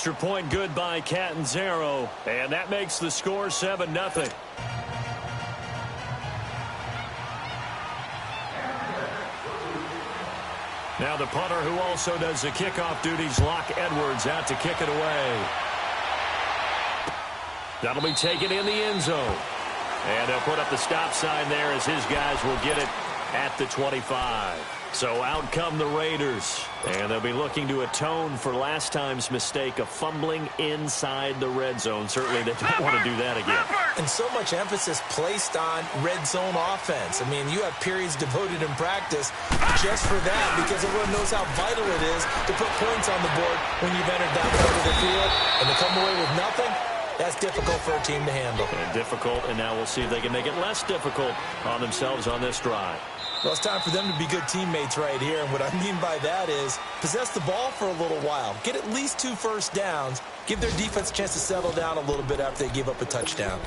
extra point good by Catanzaro, and that makes the score 7-0. Now the punter, who also does the kickoff duties, Locke Edwards, out to kick it away. That'll be taken in the end zone. And they'll put up the stop sign there as his guys will get it at the 25. So out come the Raiders. And they'll be looking to atone for last time's mistake of fumbling inside the red zone. Certainly they don't want to do that again. And so much emphasis placed on red zone offense. I mean, you have periods devoted in practice just for that, because everyone knows how vital it is to put points on the board when you've entered that part of the field. And to come away with nothing, that's difficult for a team to handle. And difficult, and now we'll see if they can make it less difficult on themselves on this drive. Well, it's time for them to be good teammates right here. And what I mean by that is possess the ball for a little while. Get at least 2 first downs. Give their defense a chance to settle down a little bit after they give up a touchdown.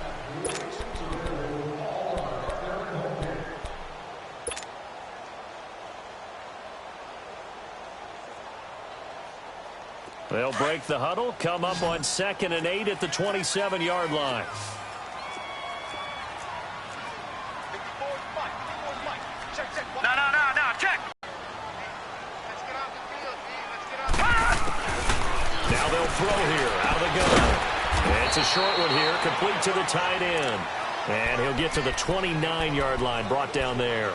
They'll break the huddle, come up on 2nd and 8 at the 27-yard line. No, check. Now they'll throw here, out of the gun. It's a short one here, complete to the tight end. And he'll get to the 29-yard line, brought down there.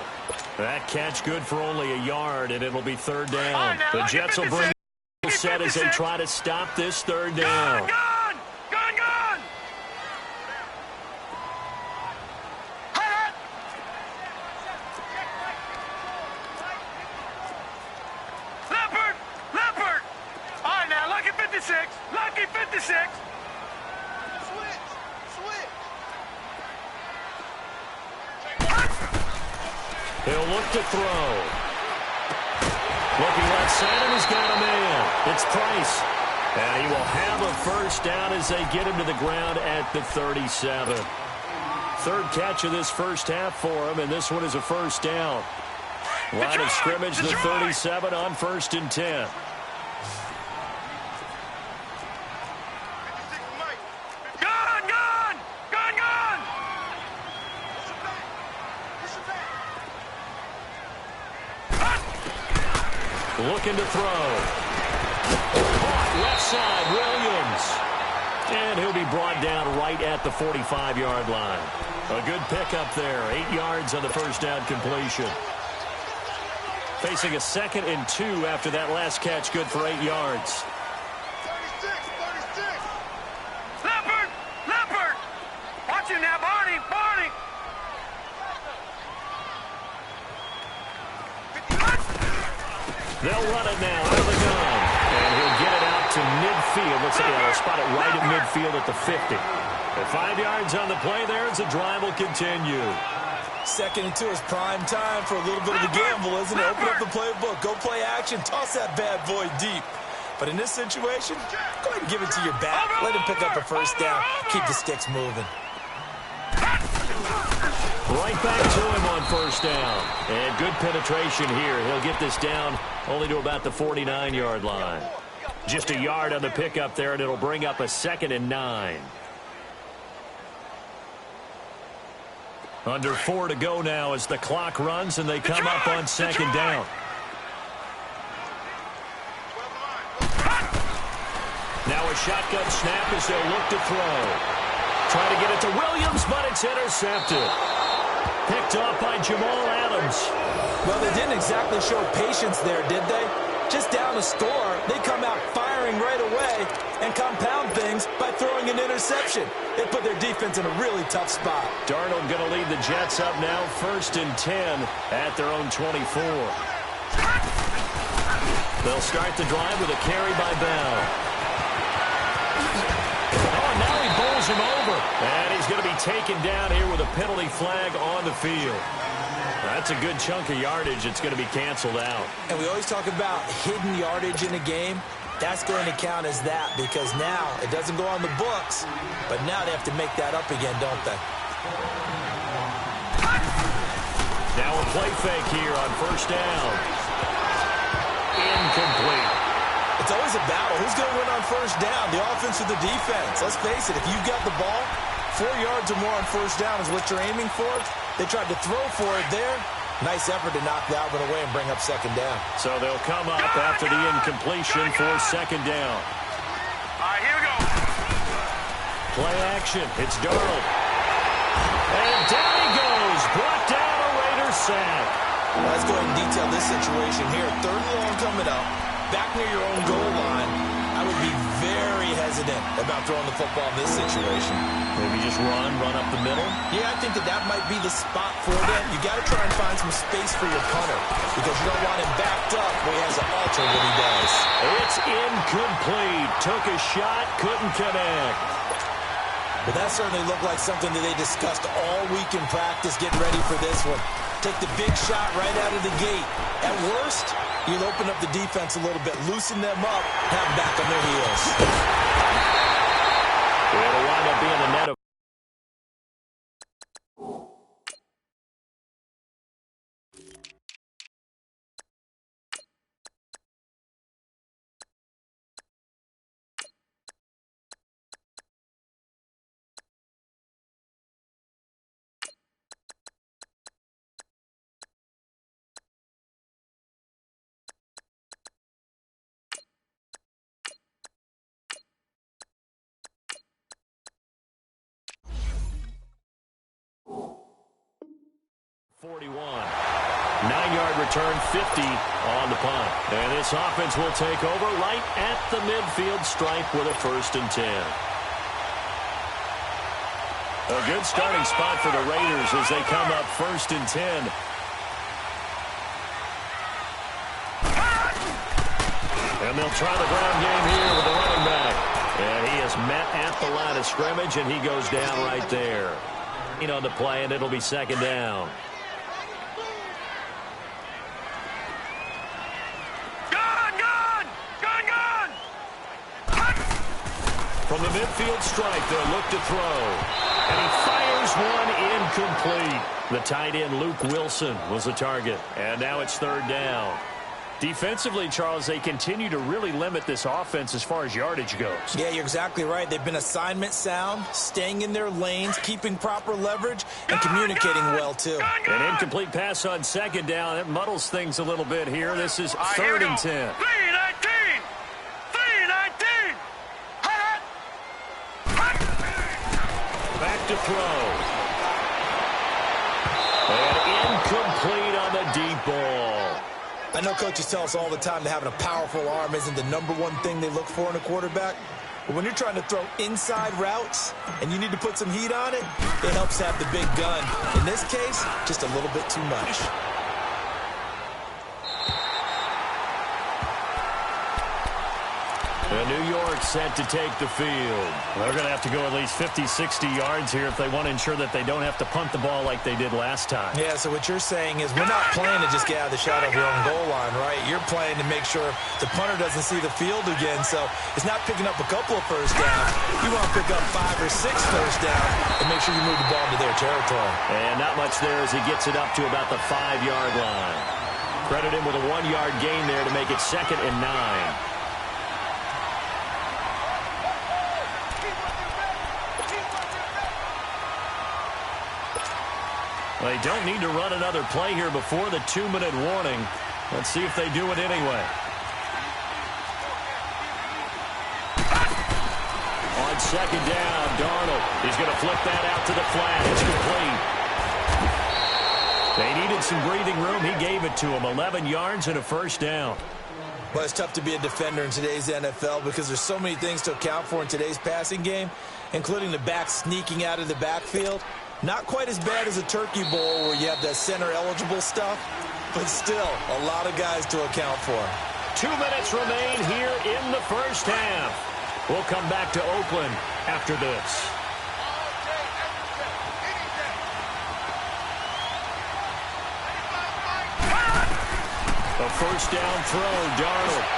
That catch good for only a yard, and it'll be 3rd down. The Jets will bring set as they try to stop this 3rd down. Gone! Leopard! All right, now, lucky 56. Lucky 56. Switch. He'll look to throw. Looking left side, and he's got a man. It's Price. And he will have a first down as they get him to the ground at the 37. 3rd catch of this first half for him, and this one is a first down. Line of scrimmage, the 37 on 1st and 10. Looking to throw. Left side, Williams. And he'll be brought down right at the 45-yard line. A good pickup there. 8 yards on the first down completion. Facing a 2nd and 2 after that last catch, good for 8 yards. 36. Leopard! Watch him now, Barney! They'll run it now out of the gun. And he'll get it out to midfield. Looks like they'll spot it right at midfield at the 50. And 5 yards on the play there as the drive will continue. 2nd and 2 is prime time for a little bit of a gamble, isn't it? Open up the playbook, go play action, toss that bad boy deep. But in this situation, go ahead and give it to your back. Let him pick up a first down. Keep the sticks moving. Right back to him on first down. And good penetration here. He'll get this down only to about the 49-yard line. Just a yard on the pickup there, and it'll bring up a 2nd and 9. Under 4 to go now as the clock runs, and they come up on 2nd down. Now a shotgun snap as they'll look to throw. Try to get it to Williams, but it's intercepted. Picked off by Jamal Adams. Well, they didn't exactly show patience there, did they? Just down a score, they come out firing right away and compound things by throwing an interception. They put their defense in a really tough spot. Darnold going to lead the Jets up now, 1st and 10 at their own 24. They'll start the drive with a carry by Bell. Oh, now he bowls him over. And he's going to be taken down here with a penalty flag on the field. That's a good chunk of yardage. It's going to be canceled out. And we always talk about hidden yardage in a game. That's going to count as that, because now it doesn't go on the books, but now they have to make that up again, don't they? Now a play fake here on first down. Incomplete. It's always a battle. Who's going to win on first down, the offense or the defense? Let's face it, if you've got the ball, 4 yards or more on first down is what you're aiming for. They tried to throw for it there. Nice effort to knock that one away and bring up second down. So they'll come up after the incompletion for second down. All right, here we go. Play action. It's Darnold. And down he goes. Brought down a Raiders sack. Let's go ahead and detail this situation here. Third and long coming up. Back near your own goal line. I would be very hesitant about throwing the football in this situation. Maybe just run up the middle? Yeah, I think that might be the spot for them. You got to try and find some space for your punter because you don't want him backed up where he has to alter what he does. It's incomplete. Took a shot, couldn't connect. But that certainly looked like something that they discussed all week in practice getting ready for this one. Take the big shot right out of the gate. At worst, you'll open up the defense a little bit, loosen them up, have them back on their heels. It'll wind up being a net of 41. 9-yard return, 50 on the punt. And this offense will take over right at the midfield stripe with a 1st and 10. A good starting spot for the Raiders as they come up 1st and 10. And they'll try the ground game here with the running back. And he is met at the line of scrimmage, and he goes down right there. On the play, and it'll be second down. From the midfield stripe, they'll look to throw. And he fires one incomplete. The tight end, Luke Wilson, was the target. And now it's 3rd down. Defensively, Charles, they continue to really limit this offense as far as yardage goes. Yeah, you're exactly right. They've been assignment sound, staying in their lanes, keeping proper leverage, and communicating well, too. An incomplete pass on second down. It muddles things a little bit here. This is 3rd and 10. 3-19. 3-19. Back to throw. And incomplete on the deep ball. I know coaches tell us all the time that having a powerful arm isn't the #1 thing they look for in a quarterback. But when you're trying to throw inside routes and you need to put some heat on it, it helps have the big gun. In this case, just a little bit too much. New York set to take the field. They're going to have to go at least 50, 60 yards here if they want to ensure that they don't have to punt the ball like they did last time. Yeah, so what you're saying is we're not playing to just get out of the shot of your own goal line, right? You're playing to make sure the punter doesn't see the field again. So it's not picking up a couple of first downs. You want to pick up 5 or 6 first down and make sure you move the ball into their territory. And not much there as he gets it up to about the 5-yard line. Credit him with a 1-yard gain there to make it 2nd and 9. They don't need to run another play here before the 2-minute warning. Let's see if they do it anyway. On second down, Darnold. He's going to flip that out to the flat. It's complete. They needed some breathing room. He gave it to him. 11 yards and a 1st down. Well, it's tough to be a defender in today's NFL because there's so many things to account for in today's passing game, including the back sneaking out of the backfield. Not quite as bad as a turkey bowl where you have that center-eligible stuff, but still a lot of guys to account for. 2 minutes remain here in the first half. We'll come back to Oakland after this. A first down throw, Darnold.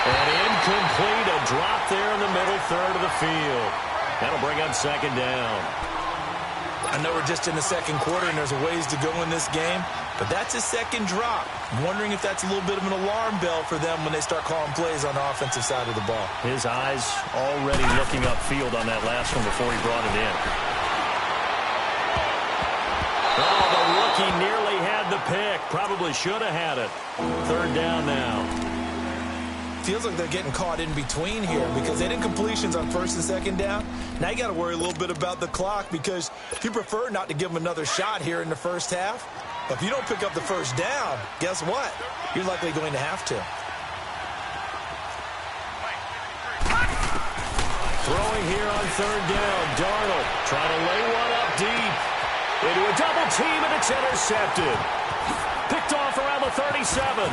And incomplete, a drop there in the middle third of the field. That'll bring up second down. I know we're just in the second quarter and there's a ways to go in this game, but that's his second drop. I'm wondering if that's a little bit of an alarm bell for them when they start calling plays on the offensive side of the ball. His eyes already looking upfield on that last one before he brought it in. Oh, the rookie nearly had the pick. Probably should have had it. Third down now. Feels like they're getting caught in between here because they didn't completions on first and second down. Now you got to worry a little bit about the clock because you prefer not to give them another shot here in the first half. But if you don't pick up the first down, guess what? You're likely going to have to. Throwing here on third down. Darnold trying to lay one up deep. Into a double team, and it's intercepted. Picked off around the 37.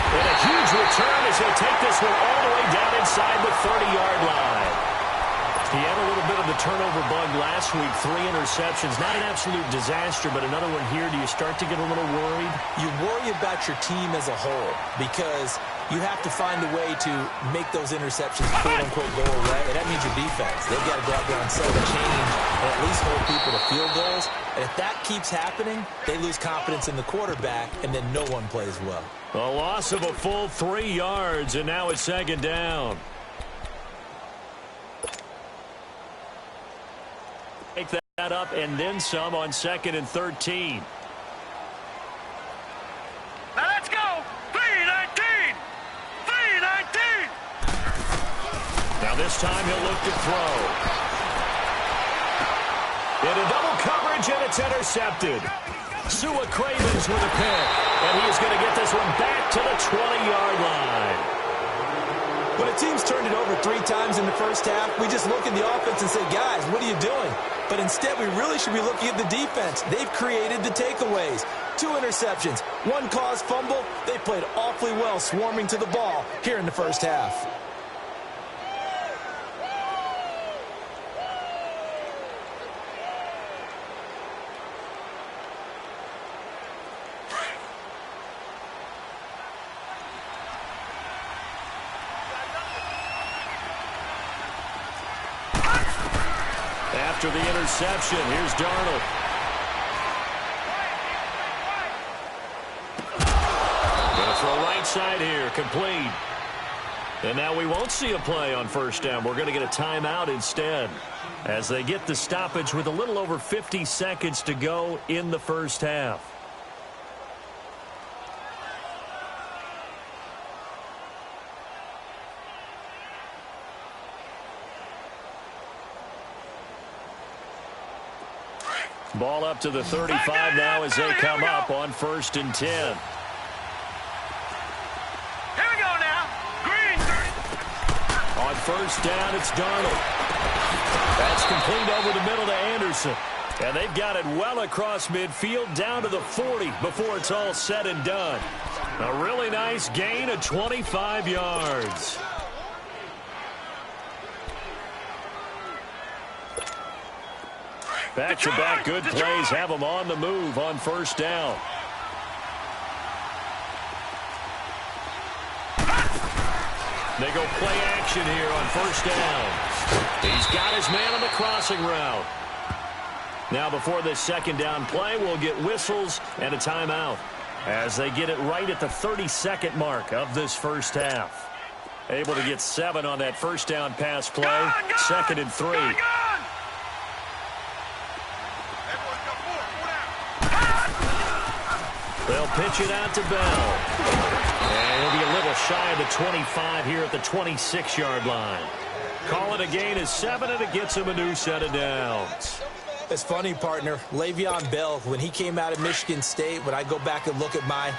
And a huge return as he'll take this one all the way down inside the 30-yard line. He had a little bit of the turnover bug last week, 3 interceptions. Not an absolute disaster, but another one here. Do you start to get a little worried? You worry about your team as a whole because you have to find a way to make those interceptions, quote-unquote, go away. And that means your defense. They've got to go out there and set a change and at least hold people to field goals. And if that keeps happening, they lose confidence in the quarterback, and then no one plays well. A loss of a full 3 yards, and now it's second down. Take that up and then some on 2nd and 13. Now let's go. 3-19. 3-19. Now this time he'll look to throw. Into double coverage, and it's intercepted. Sua Cravens with a pick, and he's going to get this one back to the 20-yard line. When a team's turned it over 3 times in the first half, we just look at the offense and say, guys, what are you doing? But instead, we really should be looking at the defense. They've created the takeaways. 2 interceptions, 1 caused fumble. They played awfully well swarming to the ball here in the first half. After the interception, here's Darnold. Going to throw right side here, complete. And now we won't see a play on first down. We're going to get a timeout instead as they get the stoppage with a little over 50 seconds to go in the first half. Ball up to the 35 now as they come up on 1st and 10. Here we go now. Green. On first down, it's Darnold. That's complete over the middle to Anderson. And they've got it well across midfield down to the 40 before it's all said and done. A really nice gain of 25 yards. Back-to-back good plays have them on the move on first down. They go play action here on first down. He's got his man on the crossing route. Now before this second down play, we'll get whistles and a timeout as they get it right at the 32nd mark of this first half. Able to get 7 on that first down pass play. 2nd and 3. They'll pitch it out to Bell. And he'll be a little shy of the 25 here at the 26-yard line. Call it a gain of 7, and it gets him a new set of downs. It's funny, partner. Le'Veon Bell, when he came out of Michigan State, when I go back and look at my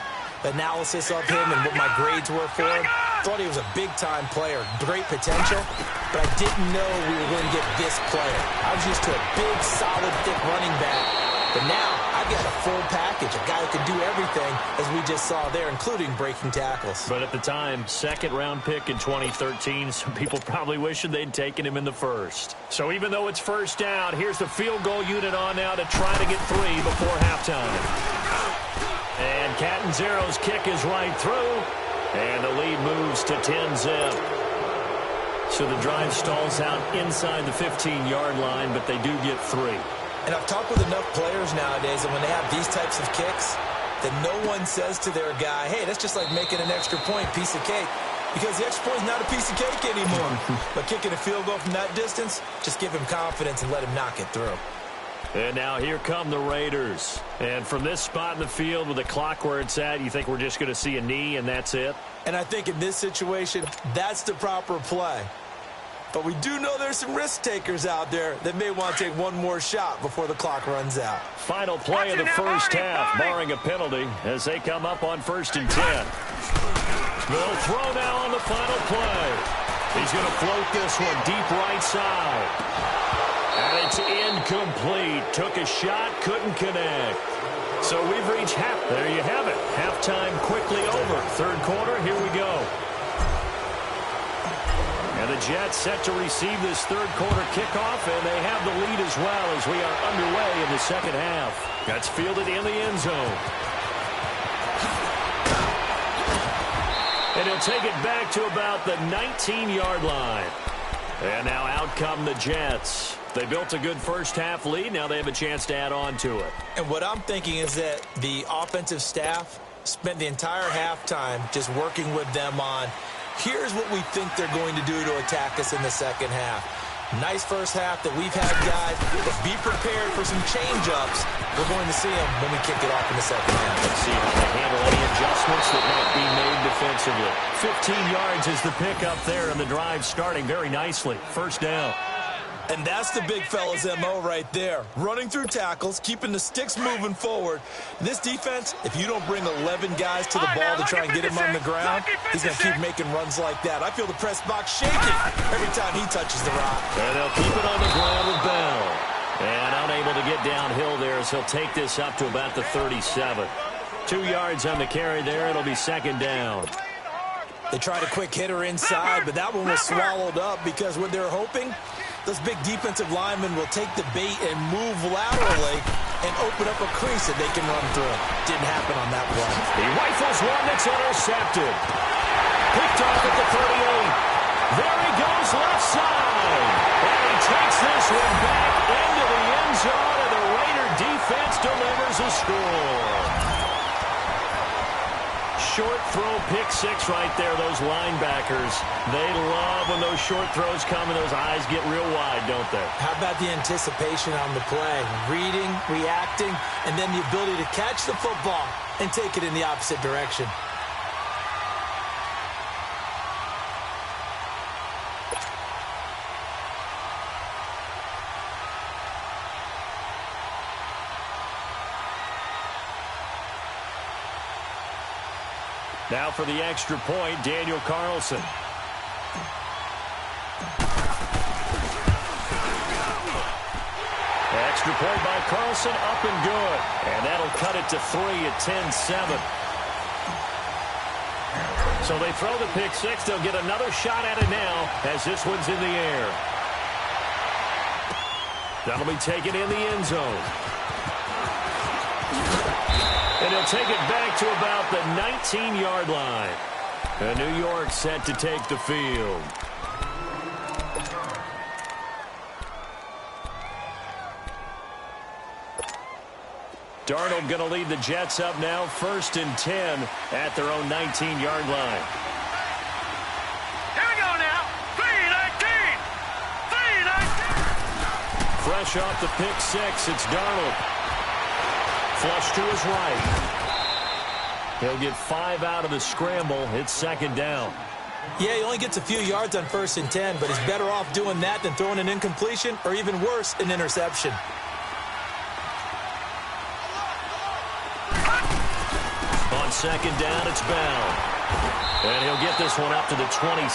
analysis of him and what my grades were for him, thought he was a big-time player, great potential, but I didn't know we were going to get this player. I was used to a big, solid, thick running back. But now, I get a full package, a guy who can do everything, as we just saw there, including breaking tackles. But at the time, 2nd-round pick in 2013, some people probably wishing they'd taken him in the first. So even though it's first down, here's the field goal unit on now to try to get 3 before halftime. And Catanzaro's kick is right through, and the lead moves to 10-zip. So the drive stalls out inside the 15-yard line, but they do get 3. And I've talked with enough players nowadays, and when they have these types of kicks, that no one says to their guy, hey, that's just like making an extra point, piece of cake. Because the extra point is not a piece of cake anymore. But kicking a field goal from that distance, just give him confidence and let him knock it through. And now here come the Raiders. And from this spot in the field with the clock where it's at, you think we're just going to see a knee and that's it? And I think in this situation, that's the proper play. But we do know there's some risk takers out there that may want to take one more shot before the clock runs out. Final play of the first half, barring a penalty, as they come up on 1st and 10. They'll throw now on the final play. He's going to float this one deep right side. And it's incomplete. Took a shot, couldn't connect. So we've reached half. There you have it. Halftime quickly over. 3rd quarter, here we go. And the Jets set to receive this 3rd quarter kickoff, and they have the lead as well as we are underway in the 2nd half. That's fielded in the end zone. And he'll take it back to about the 19-yard line. And now out come the Jets. They built a good first half lead. Now they have a chance to add on to it. And what I'm thinking is that the offensive staff spent the entire halftime just working with them on, here's what we think they're going to do to attack us in the 2nd half. Nice first half that we've had, guys, but be prepared for some change-ups. We're going to see them when we kick it off in the 2nd half. Let's see how they handle any adjustments that might be made defensively. 15 yards is the pickup there, and the drive starting very nicely. 1st down. And that's the big fella's MO right there. Running through tackles, keeping the sticks moving forward. This defense, if you don't bring 11 guys to the ball to try and get him on the ground, he's going to keep making runs like that. I feel the press box shaking every time he touches the rock. And they'll keep it on the ground with Bell. And unable to get downhill there as he'll take this up to about the 37. 2 yards on the carry there. It'll be 2nd down. They tried a quick hitter inside, but that one was swallowed up because what they're hoping, those big defensive linemen will take the bait and move laterally and open up a crease that they can run through. Didn't happen on that play. He rifles one that's intercepted. Picked off at the 38. There he goes left side. And he takes this one back into the end zone, and the Raider defense delivers a score. Short throw, pick 6 right there, those linebackers. They love when those short throws come and those eyes get real wide, don't they? How about the anticipation on the play? Reading, reacting, and then the ability to catch the football and take it in the opposite direction. Now for the extra point, Daniel Carlson. Extra point by Carlson, up and good. And that'll cut it to 3 at 10-7. So they throw the pick 6. They'll get another shot at it now as this one's in the air. That'll be taken in the end zone. And he'll take it back to about the 19-yard line. And New York set to take the field. Darnold going to lead the Jets up now, 1st and 10 at their own 19-yard line. Here we go now. 3-19. 3-19. Fresh off the pick 6, it's Darnold. Flush to his right. He'll get 5 out of the scramble. It's 2nd down. Yeah, he only gets a few yards on 1st and 10, but he's better off doing that than throwing an incompletion or even worse, an interception. On 2nd down, it's Bell. And he'll get this one up to the 26.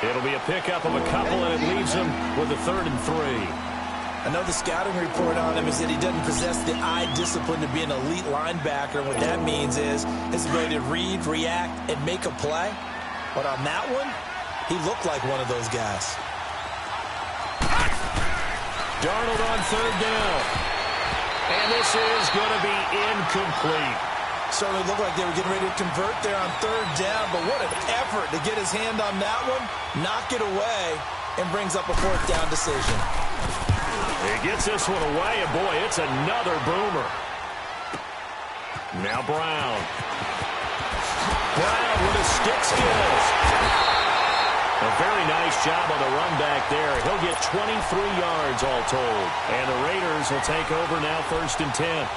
It'll be a pickup of a couple, and it leaves him with a 3rd and 3. I know the scouting report on him is that he doesn't possess the eye discipline to be an elite linebacker. What that means is his ability to read, react, and make a play. But on that one, he looked like one of those guys. Darnold on 3rd down. And this is going to be incomplete. Certainly looked like they were getting ready to convert there on third down, but what an effort to get his hand on that one, knock it away, and brings up a fourth down decision. He gets this one away, and boy, it's another boomer. Now Brown. Brown with his stick skills. A very nice job on the run back there. He'll get 23 yards all told. And the Raiders will take over now 1st and 10.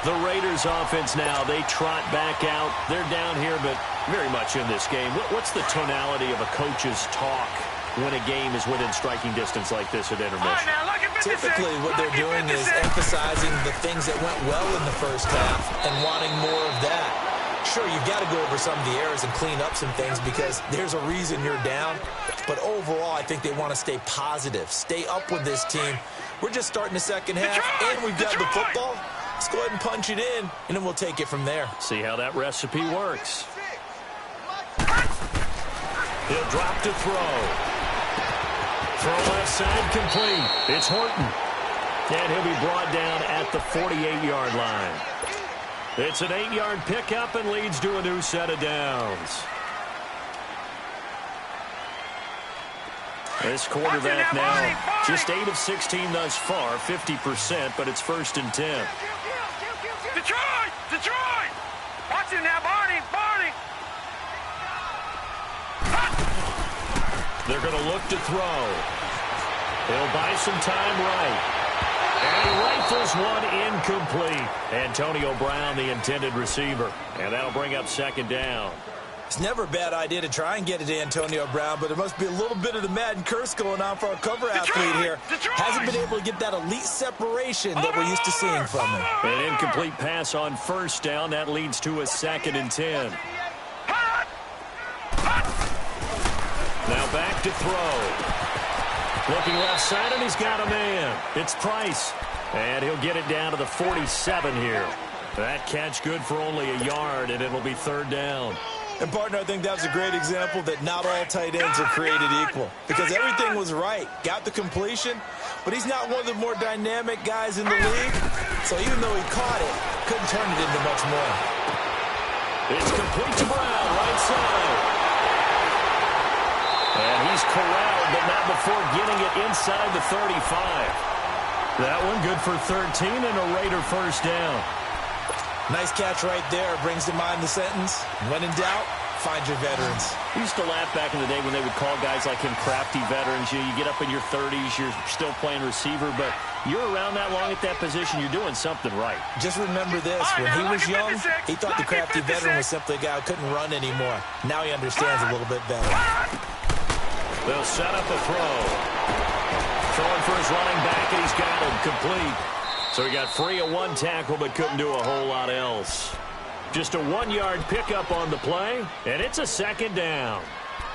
The Raiders offense now, they trot back out. They're down here, but very much in this game. What's the tonality of a coach's talk when a game is within striking distance like this at intermission? Typically what they're doing is emphasizing the things that went well in the first half and wanting more of that. Sure, you've got to go over some of the errors and clean up some things because there's a reason you're down. But overall, I think they want to stay positive, stay up with this team. We're just starting the second half, and we've got the football. Let's go ahead and punch it in, and then we'll take it from there. See how that recipe works. He'll drop to throw. Throw left side complete. It's Horton. And he'll be brought down at the 48-yard line. It's an 8-yard pickup and leads to a new set of downs. This quarterback now just 8 of 16 thus far, 50%, but it's 1st and 10. Detroit! Detroit! Watch him now, Barney! Barney! They're going to look to throw. He'll buy some time right. And he rifles one incomplete. Antonio Brown, the intended receiver. And that'll bring up 2nd down. It's never a bad idea to try and get it to Antonio Brown, but there must be a little bit of the Madden curse going on for our cover athlete here. Hasn't been able to get that elite separation that we're used to seeing from him. An incomplete pass on 1st down. That leads to a 2nd and 10. Now back to throw. Looking left side, and he's got a man. It's Price. And he'll get it down to the 47 here. That catch good for only a yard, and it'll be 3rd down. And, partner, I think that was a great example that not all tight ends are created equal. Because everything was right. Got the completion, but he's not one of the more dynamic guys in the league. So even though he caught it, couldn't turn it into much more. It's complete to Brown, right side. And he's corralled, but not before getting it inside the 35. That one good for 13 and a Raider 1st down. Nice catch right there. Brings to mind the sentence, when in doubt, find your veterans. We used to laugh back in the day when they would call guys like him crafty veterans. You get up in your 30s, you're still playing receiver, but you're around that long at that position, you're doing something right. Just remember this, when he was young, he thought the crafty veteran was simply a guy who couldn't run anymore. Now he understands a little bit better. They'll set up a throw. Throwing for his running back, and he's got him complete. So he got free of one tackle, but couldn't do a whole lot else. Just a 1-yard pickup on the play, and it's a 2nd down.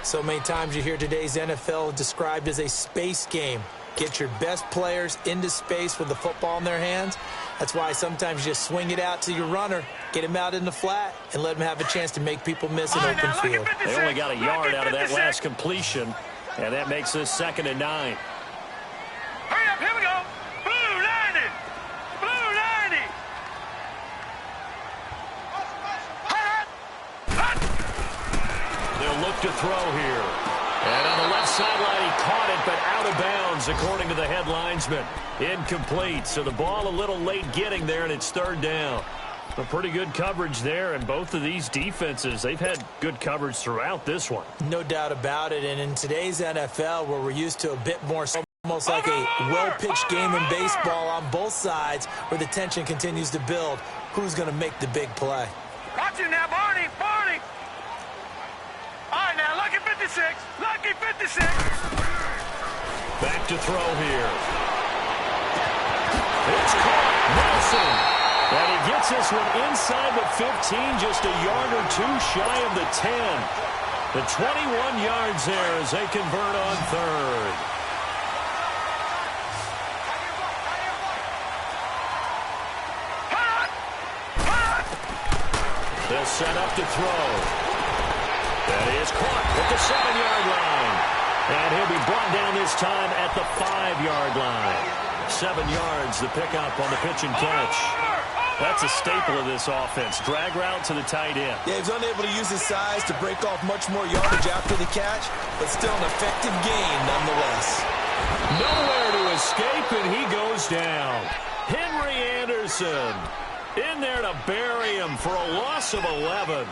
So many times you hear today's NFL described as a space game. Get your best players into space with the football in their hands. That's why sometimes you just swing it out to your runner, get him out in the flat, and let him have a chance to make people miss an open field. They only got a yard out of that last completion, and that makes this 2nd and 9. Hurry up, here we go. Blue 90. Blue 90. They'll look to throw here. And on the left sideline, he caught it, but out of bounds, according to the head linesman. Incomplete, so the ball a little late getting there, and it's 3rd down. A pretty good coverage there, and both of these defenses, they've had good coverage throughout this one. No doubt about it, and in today's NFL, where we're used to a bit more, almost like a well-pitched game in baseball on both sides, where the tension continues to build, who's going to make the big play? Watch him now, Barney. Barney. All right, now, lucky 56. Lucky 56. Back to throw here. It's caught. Nelson. And he gets this one inside the 15, just a yard or two shy of the 10. The 21 yards there as they convert on 3rd. They'll set up to throw. That is caught at the 7-yard line. And he'll be brought down this time at the 5-yard line. 7 yards, the pickup on the pitch and catch. That's a staple of this offense. Drag route to the tight end. Yeah, he's unable to use his size to break off much more yardage after the catch, but still an effective gain nonetheless. Nowhere to escape, and he goes down. Henry Anderson in there to bury him for a loss of 11.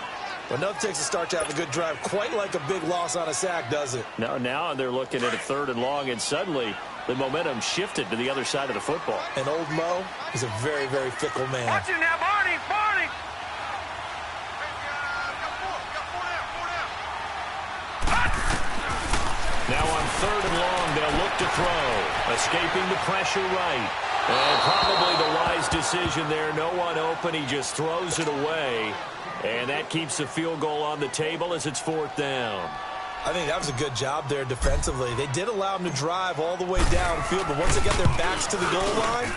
Well, enough takes a start to have a good drive. Quite like a big loss on a sack, does it? No, now they're looking at a 3rd and long, and suddenly the momentum shifted to the other side of the football. And old Mo is a very, very fickle man. Watch him now, Barney, Barney. Now on 3rd and long, they'll look to throw. Escaping the pressure right. And probably the wise decision there. No one open. He just throws it away. And that keeps the field goal on the table as it's 4th down. I think that was a good job there defensively. They did allow them to drive all the way downfield, but once they got their backs to the goal line,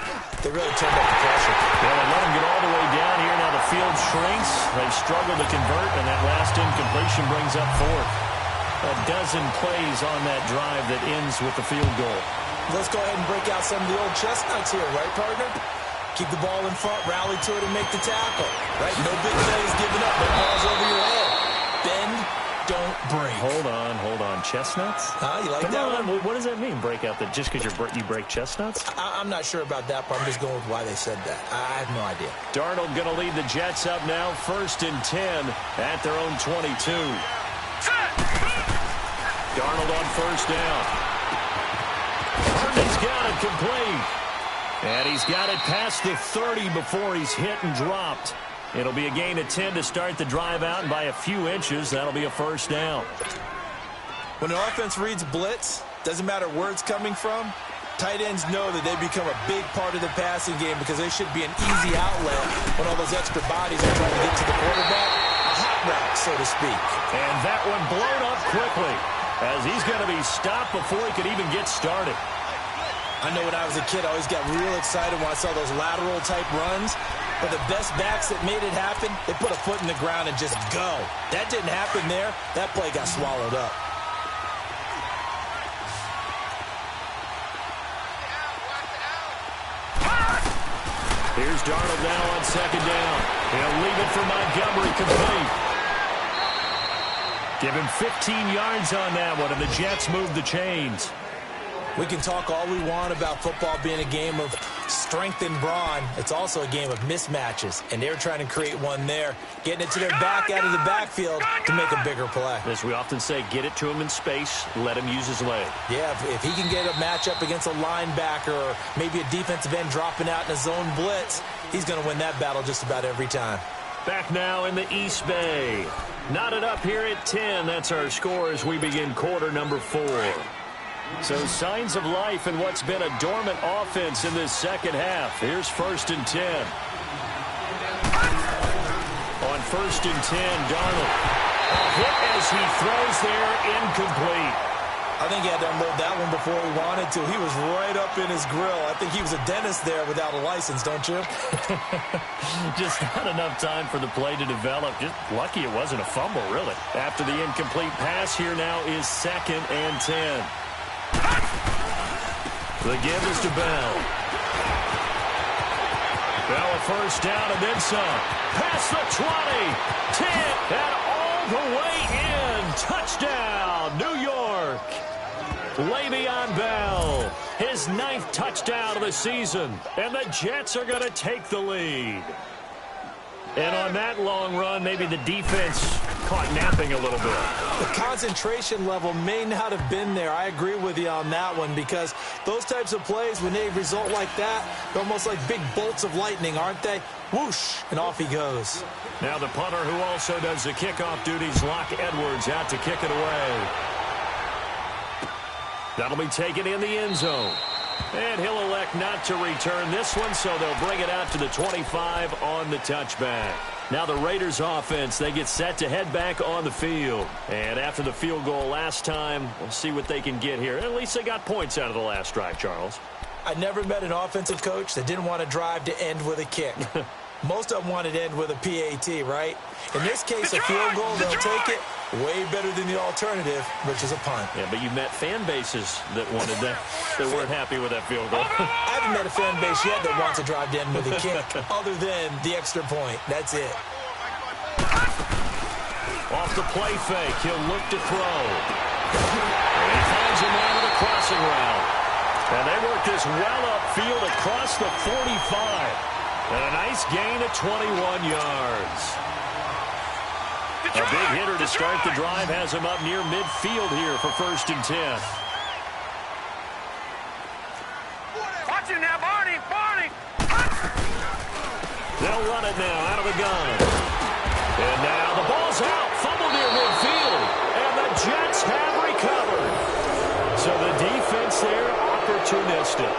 they really turned up the pressure. Well, they let them get all the way down here. Now the field shrinks. They've struggled to convert, and that last incompletion brings up 4th. A dozen plays on that drive that ends with the field goal. Let's go ahead and break out some of the old chestnuts here, right, partner? Keep the ball in front, rally to it, and make the tackle. Right? No big plays given up. No balls over your head. Bend, don't break. Hold on. Chestnuts? You like that one? What does that mean, break out? That just because you break chestnuts? I'm not sure about that part. I'm just going with why they said that. I have no idea. Darnold going to lead the Jets up now. 1st and 10 at their own 22. Darnold on 1st down. Herndon's got it complete. And he's got it past the 30 before he's hit and dropped. It'll be a gain of 10 to start the drive out, and by a few inches, that'll be a 1st down. When an offense reads blitz, doesn't matter where it's coming from, tight ends know that they become a big part of the passing game because they should be an easy outlet when all those extra bodies are trying to get to the quarterback. A hot route, so to speak. And that one blown up quickly as he's going to be stopped before he could even get started. I know when I was a kid, I always got real excited when I saw those lateral-type runs. But the best backs that made it happen, they put a foot in the ground and just go. That didn't happen there. That play got swallowed up. Here's Darnold now on 2nd down. He'll leave it for Montgomery complete. Give him 15 yards on that one, and the Jets move the chains. We can talk all we want about football being a game of strength and brawn. It's also a game of mismatches, and they're trying to create one there, getting it to their back out of the backfield to make a bigger play. As we often say, get it to him in space, let him use his leg. Yeah, if he can get a matchup against a linebacker or maybe a defensive end dropping out in a zone blitz, he's going to win that battle just about every time. Back now in the East Bay. Knotted up here at 10. That's our score as we begin quarter number 4. So signs of life in what's been a dormant offense in this second half. Here's 1st and 10. On 1st and 10, Darnold. A hit as he throws there, incomplete. I think he had to unload that one before he wanted to. He was right up in his grill. I think he was a dentist there without a license, don't you? Just not enough time for the play to develop. Just lucky it wasn't a fumble, really. After the incomplete pass, here now is 2nd and 10. The give is to Bell. Bell a 1st down and then some. Past the 20, 10, and all the way in. Touchdown, New York. Le'Veon Bell, his 9th touchdown of the season. And the Jets are going to take the lead. And on that long run, maybe the defense caught napping a little bit. The concentration level may not have been there. I agree with you on that one because those types of plays, when they result like that, they're almost like big bolts of lightning, aren't they? Whoosh, and off he goes. Now the punter who also does the kickoff duties, Locke Edwards, out to kick it away. That'll be taken in the end zone. And he'll elect not to return this one, so they'll bring it out to the 25 on the touchback. Now the Raiders offense, they get set to head back on the field. And after the field goal last time, we'll see what they can get here. At least they got points out of the last drive, Charles. I never met an offensive coach that didn't want to drive to end with a kick. Most of them wanted to end with a PAT, right? In this case, a field goal, they'll take it. Way better than the alternative, which is a punt. Yeah, but you met fan bases that wanted that, that weren't happy with that field goal. I haven't met a fan base yet that wants to drive in with a kick other than the extra point. That's it. Off the play fake, he'll look to throw. And he finds a man with a crossing route. And they work this well upfield across the 45. And a nice gain of 21 yards. A big hitter to start the drive has him up near midfield here for 1st and 10. Watch it now, Barney. They'll run it now out of the gun. And now the ball's out. Fumble near midfield. And the Jets have recovered. So the defense there, opportunistic.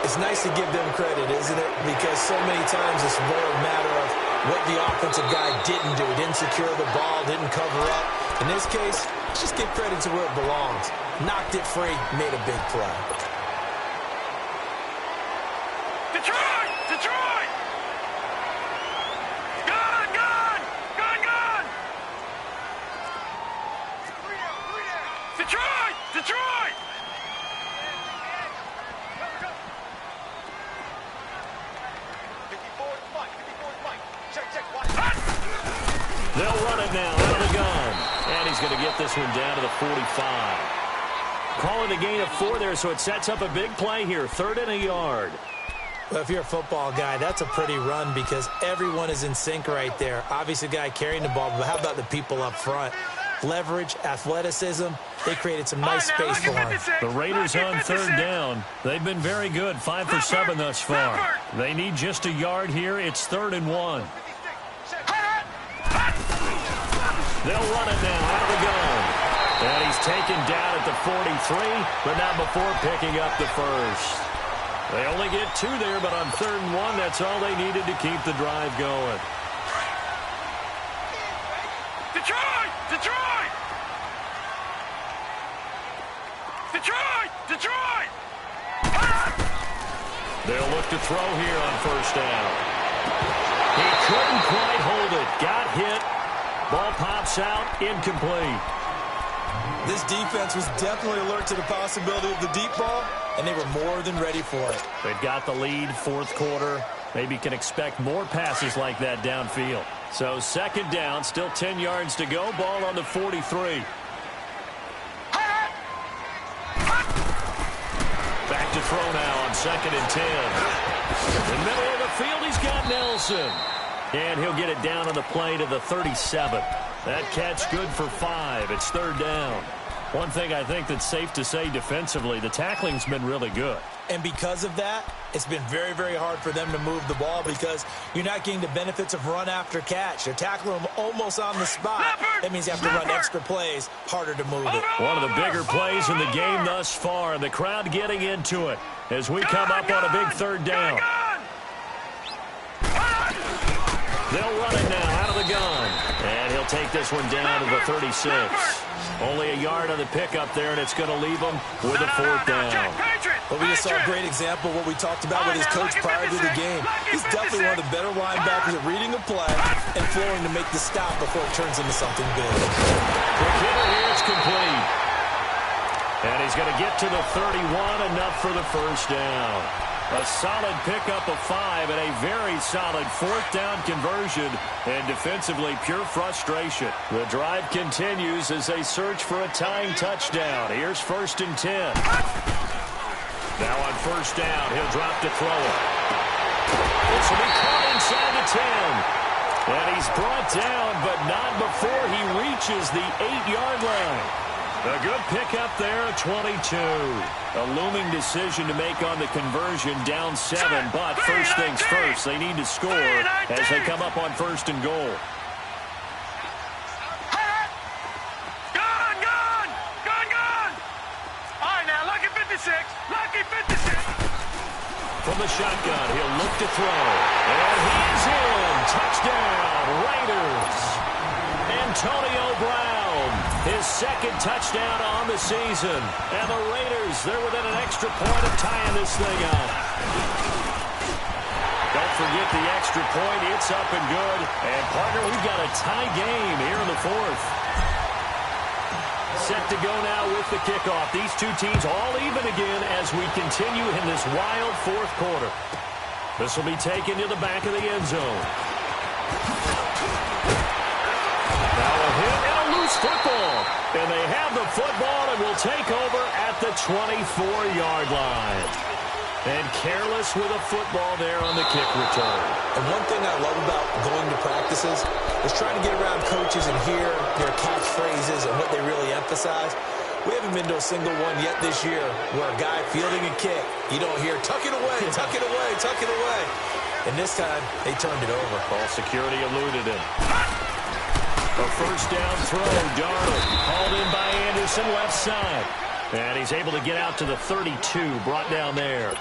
It's nice to give them credit, isn't it? Because so many times it's more a matter of what the offensive guy didn't do. Didn't secure the ball, didn't cover up. In this case, let's just give credit to where it belongs. Knocked it free, made a big play. Detroit! Gun! Detroit! They'll run it now out of the gun. And he's going to get this one down to the 45. Calling a gain of 4 there, so it sets up a big play here. 3rd and a yard. Well, if you're a football guy, that's a pretty run because everyone is in sync right there. Obviously, the guy carrying the ball, but how about the people up front? Leverage, athleticism, they created some nice space for him. The Raiders on 3rd down. They've been very good, 5 for 7 thus far. They need just a yard here. It's 3rd and 1. They'll run it now out of the gun. And he's taken down at the 43, but not before picking up the first. They only get 2 there, but on 3rd and 1, that's all they needed to keep the drive going. Detroit! They'll look to throw here on 1st down. He couldn't quite hold it. Got hit. Ball pops out, incomplete. This defense was definitely alert to the possibility of the deep ball, and they were more than ready for it. They've got the lead, 4th quarter. Maybe can expect more passes like that downfield. So 2nd down, still 10 yards to go. Ball on the 43. Back to throw now on 2nd and 10. In the middle of the field, he's got Nelson. And he'll get it down on the play to the 37. That catch good for 5. It's 3rd down. One thing I think that's safe to say defensively, the tackling's been really good. And because of that, it's been very, very hard for them to move the ball because you're not getting the benefits of run after catch. They're tackling them almost on the spot. That means you have to run extra plays, harder to move it. One of the bigger plays in the game thus far, and the crowd getting into it as we come up on a big 3rd down. They'll run it now out of the gun. And he'll take this one down to the 36. Only a yard on the pickup there, and it's going to leave him with a 4th down. But we just saw a great example of what we talked about with his coach prior to the game. He's definitely one of the better linebackers at reading a play and flowing to make the stop before it turns into something big. The hitter here is complete. And he's going to get to the 31, enough for the 1st down. A solid pickup of 5 and a very solid 4th down conversion. And defensively, pure frustration. The drive continues as they search for a tying touchdown. Here's 1st and 10. Now on 1st down, he'll drop to throw it. This will be caught inside the 10. And he's brought down, but not before he reaches the 8-yard line. A good pickup there at 22. A looming decision to make on the conversion, down 7. But first things first, they need to score as they come up on 1st and goal. Gun! All right, now, lucky 56. From the shotgun, he'll look to throw. And he's in. Touchdown, Raiders. Antonio Brown, his 2nd touchdown on the season. And the Raiders, they're within an extra point of tying this thing up. Don't forget the extra point. It's up and good. And, partner, we've got a tie game here in the 4th. Set to go now with the kickoff. These two teams all even again as we continue in this wild fourth quarter. This will be taken to the back of the end zone. Now a hit and a loose football. And they have the football and will take over at the 24-yard line. And careless with a football there on the kick return. And one thing I love about going to practices is trying to get around coaches and hear their catchphrases and what they really emphasize. We haven't been to a single one yet this year where a guy fielding a kick, you don't hear, tuck it away, tuck it away, tuck it away. And this time, they turned it over. Ball security eluded him. A first down throw, Darnold. Called in by Anderson, left side. And he's able to get out to the 32, brought down there.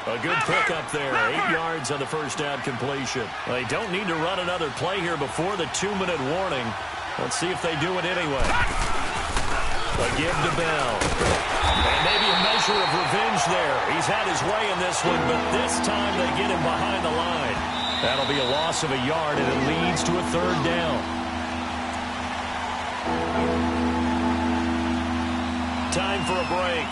A good pickup there, 8 yards on the first down completion. They don't need to run another play here before the 2-minute warning. Let's see if they do it anyway. A give to Bell. And maybe a measure of revenge there. He's had his way in this one, but this time they get him behind the line. That'll be a loss of a yard, and it leads to a third down. Time for a break.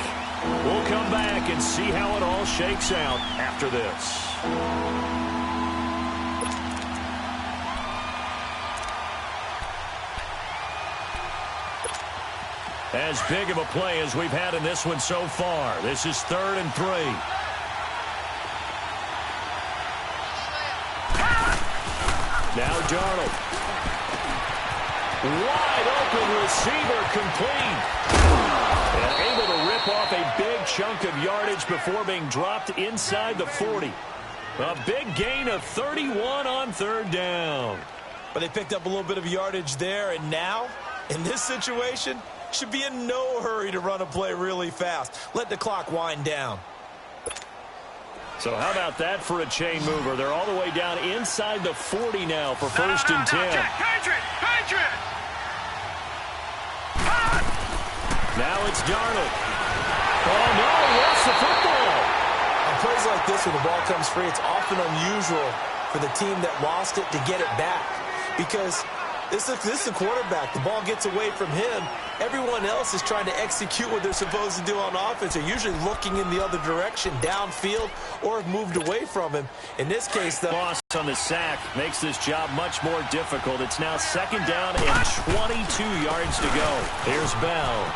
We'll come back and see how it all shakes out after this. As big of a play as we've had in this one so far. This is 3rd and 3. Now Darnold. Wide open receiver complete. And able to rip off a big chunk of yardage before being dropped inside the 40. A big gain of 31 on 3rd down. But they picked up a little bit of yardage there, and now, in this situation, should be in no hurry to run a play really fast. Let the clock wind down. So how about that for a chain mover? They're all the way down inside the 40 now for 1st and 10. Patriot! Now it's Darnold. Oh, no, lost the football. On plays like this where the ball comes free, it's often unusual for the team that lost it to get it back. Because this is the quarterback. The ball gets away from him. Everyone else is trying to execute what they're supposed to do on offense. They're usually looking in the other direction, downfield, or have moved away from him. In this case, the loss on the sack makes this job much more difficult. It's now 2nd down and 22 yards to go. Here's Bell.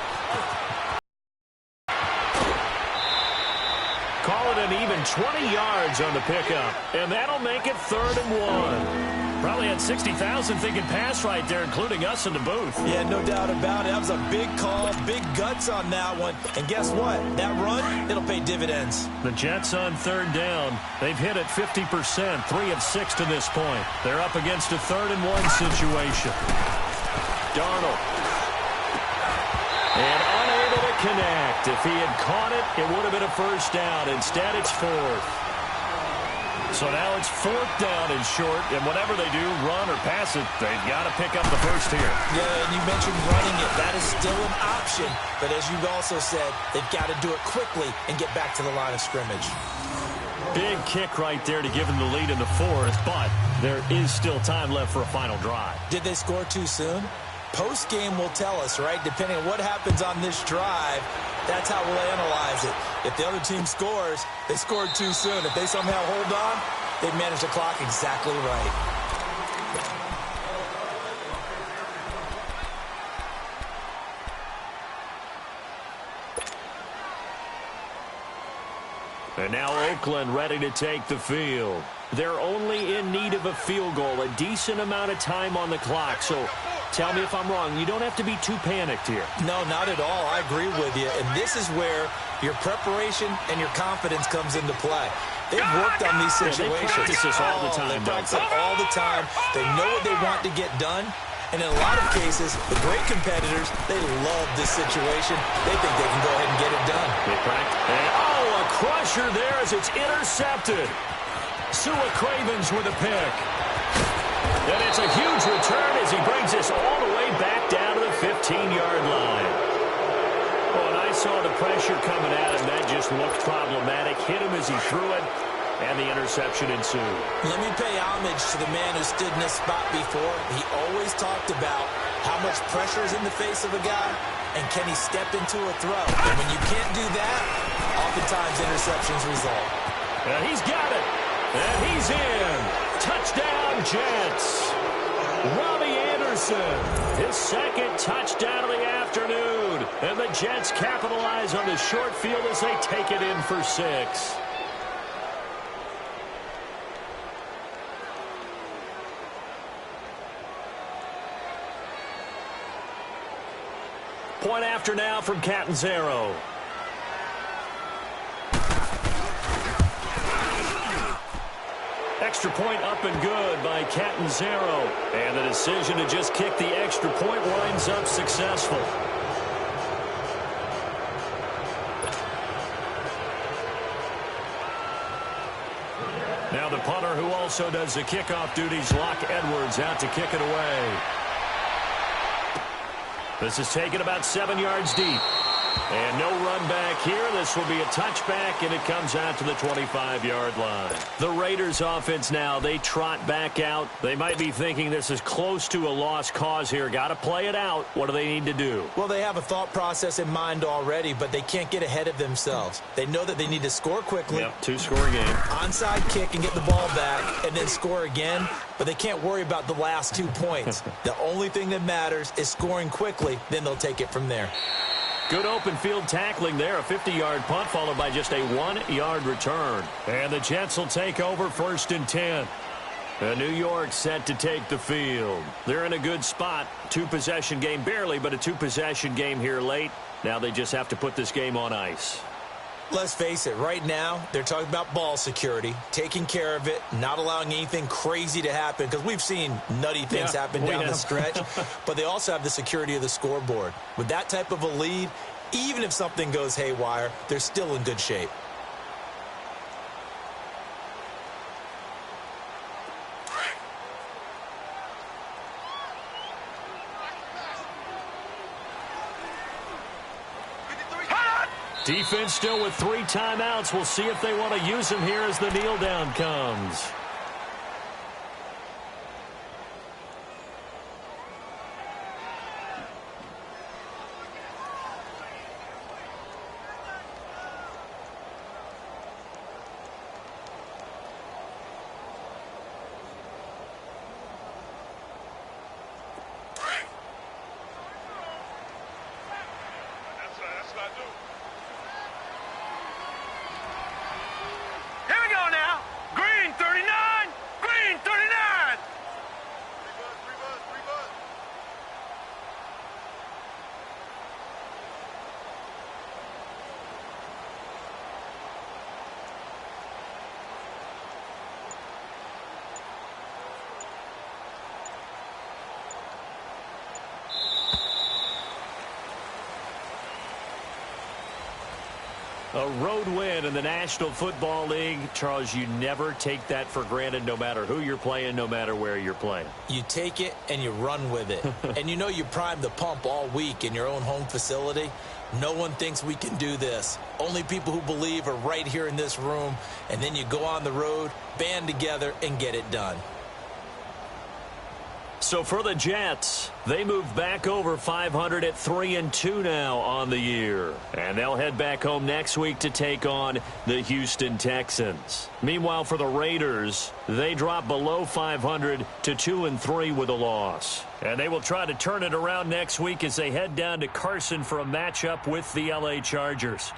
Call it an even 20 yards on the pickup. And that'll make it 3rd and 1. Probably had 60,000 thinking pass right there, including us in the booth. Yeah, no doubt about it. That was a big call, big guts on that one. And guess what? That run, it'll pay dividends. The Jets on 3rd down. They've hit it 50%, 3 of 6 to this point. They're up against a 3rd and 1 situation. Darnold. And unable to connect. If he had caught it, it would have been a first down. Instead, it's 4th. So now it's 4th down and short, and whatever they do, run or pass it, they've got to pick up the first here. Yeah, and you mentioned running it. That is still an option. But as you've also said, they've got to do it quickly and get back to the line of scrimmage. Big kick right there to give them the lead in the 4th, but there is still time left for a final drive. Did they score too soon? Post-game will tell us, right? Depending on what happens on this drive, that's how we'll analyze it. If the other team scores, they scored too soon. If they somehow hold on, they've managed the clock exactly right. And now Oakland ready to take the field. They're only in need of a field goal, a decent amount of time on the clock. So tell me if I'm wrong. You don't have to be too panicked here. No, not at all. I agree with you. And this is where your preparation and your confidence comes into play. They've worked on these situations. They practice this all the time. They practice it all the time. They know what they want to get done. And in a lot of cases, the great competitors, they love this situation. They think they can go ahead and get it done. They practice. And, oh, a crusher there as it's intercepted. Sua Cravens with a pick. And it's a huge return as he brings this all the way back down to the 15-yard line. Oh, and I saw the pressure coming at him. That just looked problematic. Hit him as he threw it, and the interception ensued. Let me pay homage to the man who stood in this spot before. He always talked about How much pressure is in the face of a guy? And can he step into a throw? And when you can't do that, oftentimes interceptions result. And he's got it. And he's in. Touchdown, Jets. Robbie Anderson, his second touchdown of the afternoon. And the Jets capitalize on the short field as they take it in for 6. Point after now from Catanzaro. Extra point up and good by Catanzaro. And the decision to just kick the extra point winds up successful. Now the punter who also does the kickoff duties, Locke Edwards, out to kick it away. This is taken about 7 yards deep. And no run back here. This will be a touchback, and it comes out to the 25-yard line. The Raiders offense now, they trot back out. They might be thinking this is close to a lost cause here. Got to play it out. What do they need to do? Well, they have a thought process in mind already, but they can't get ahead of themselves. They know that they need to score quickly. Yep, 2-score game. Onside kick and get the ball back and then score again, but they can't worry about the last 2 points. The only thing that matters is scoring quickly, then they'll take it from there. Good open field tackling there. A 50-yard punt followed by just a 1-yard return. And the Jets will take over 1st and 10. And New York set to take the field. They're in a good spot. 2-possession game barely, but a 2-possession game here late. Now they just have to put this game on ice. Let's face it, right now, they're talking about ball security, taking care of it, not allowing anything crazy to happen, because we've seen nutty things happen down the stretch, but they also have the security of the scoreboard. With that type of a lead, even if something goes haywire, they're still in good shape. Defense still with 3 timeouts. We'll see if they want to use them here as the kneel down comes. A road win in the National Football League. Charles, you never take that for granted no matter who you're playing, no matter where you're playing. You take it and you run with it. And you know you primed the pump all week in your own home facility. No one thinks we can do this. Only people who believe are right here in this room. And then you go on the road, band together, and get it done. So for the Jets, they move back over 500 at 3-2 now on the year. And they'll head back home next week to take on the Houston Texans. Meanwhile, for the Raiders, they drop below 500 to 2-3 with a loss. And they will try to turn it around next week as they head down to Carson for a matchup with the LA Chargers.